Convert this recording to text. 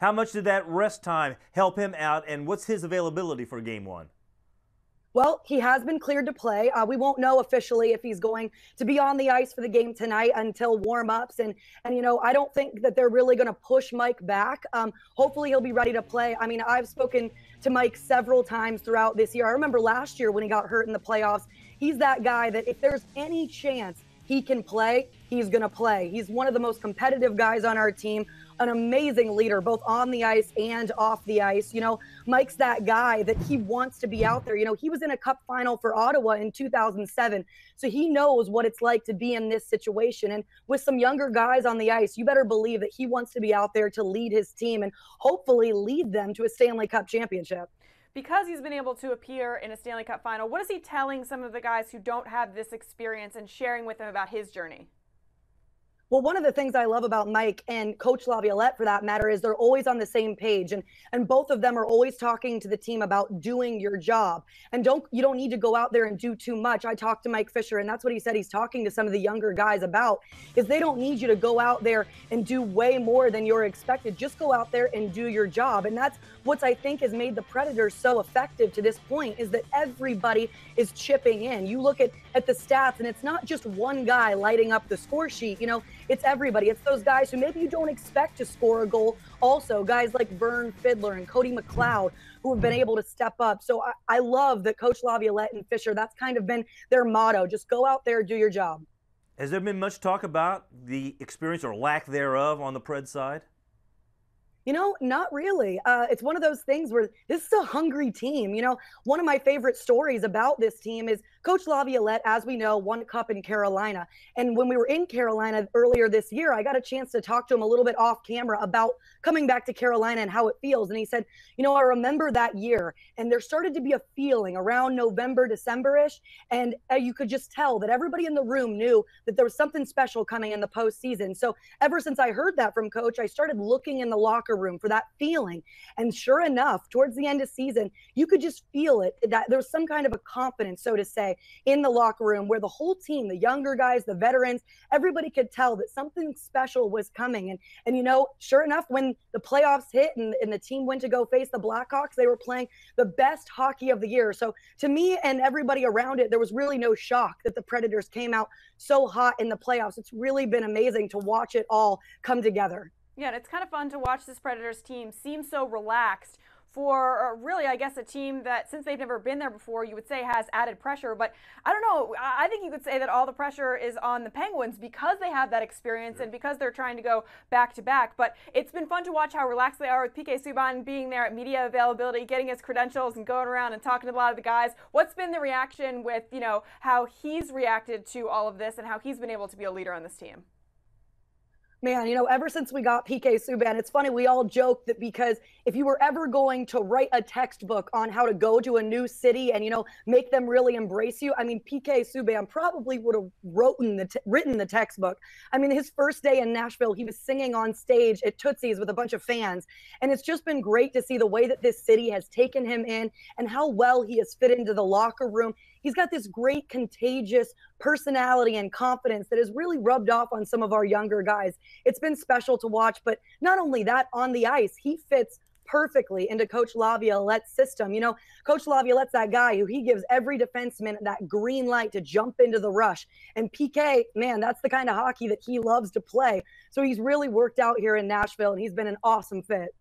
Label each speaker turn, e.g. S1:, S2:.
S1: How much did that rest time help him out, and what's his availability for game one?
S2: Well, he has been cleared to play. We won't know officially if he's going to be on the ice for the game tonight until warm-ups, and I don't think that they're really going to push Mike back. Hopefully, he'll be ready to play. I mean, I've spoken to Mike several times throughout this year. I remember last year when he got hurt in the playoffs. He's that guy that if there's any chance he can play, he's going to play. He's one of the most competitive guys on our team, an amazing leader, both on the ice and off the ice. Mike's that guy that he wants to be out there. He was in a cup final for Ottawa in 2007. So he knows what it's like to be in this situation. And with some younger guys on the ice, you better believe that he wants to be out there to lead his team and hopefully lead them to a Stanley Cup championship.
S3: Because he's been able to appear in a Stanley Cup final, what is he telling some of the guys who don't have this experience and sharing with them about his journey?
S2: Well, one of the things I love about Mike and Coach Laviolette, for that matter, is they're always on the same page, and both of them are always talking to the team about doing your job. And you don't need to go out there and do too much. I talked to Mike Fisher, and that's what he said he's talking to some of the younger guys about, is they don't need you to go out there and do way more than you're expected. Just go out there and do your job. And that's what I think has made the Predators so effective to this point, is that everybody is chipping in. You look at the stats, and it's not just one guy lighting up the score sheet. It's everybody. It's those guys who maybe you don't expect to score a goal. Also, guys like Vern Fiddler and Cody McLeod, who have been able to step up. So I love that Coach Laviolette and Fisher, that's kind of been their motto. Just go out there, do your job.
S1: Has there been much talk about the experience or lack thereof on the Pred side?
S2: Not really. It's one of those things where this is a hungry team. One of my favorite stories about this team is Coach Laviolette, as we know, won a cup in Carolina. And when we were in Carolina earlier this year, I got a chance to talk to him a little bit off camera about coming back to Carolina and how it feels. And he said, I remember that year, and there started to be a feeling around November, December-ish, and you could just tell that everybody in the room knew that there was something special coming in the postseason. So ever since I heard that from Coach, I started looking in the locker room for that feeling. And sure enough, towards the end of season, you could just feel it, that there was some kind of a confidence, so to say, in the locker room, where the whole team, the younger guys, the veterans, everybody could tell that something special was coming. And sure enough, when the playoffs hit and the team went to go face the Blackhawks, they were playing the best hockey of the year. So to me and everybody around it, there was really no shock that the Predators came out so hot in the playoffs. It's really been amazing to watch it all come together.
S3: Yeah, and it's kind of fun to watch this Predators team seem so relaxed for really, I guess, a team that, since they've never been there before, you would say has added pressure. But I don't know. I think you could say that all the pressure is on the Penguins because they have that experience and because they're trying to go back to back. But it's been fun to watch how relaxed they are with PK Subban being there at media availability, getting his credentials and going around and talking to a lot of the guys. What's been the reaction with, how he's reacted to all of this and how he's been able to be a leader on this team?
S2: Man, ever since we got PK Subban, it's funny, we all joke that because if you were ever going to write a textbook on how to go to a new city and, make them really embrace you, I mean, PK Subban probably would have written the textbook. I mean, his first day in Nashville, he was singing on stage at Tootsie's with a bunch of fans. And it's just been great to see the way that this city has taken him in and how well he has fit into the locker room. He's got this great contagious personality and confidence that has really rubbed off on some of our younger guys. It's been special to watch, but not only that, on the ice, he fits perfectly into Coach Laviolette's system. Coach Laviolette's that guy who he gives every defenseman that green light to jump into the rush. And PK, man, that's the kind of hockey that he loves to play. So he's really worked out here in Nashville, and he's been an awesome fit.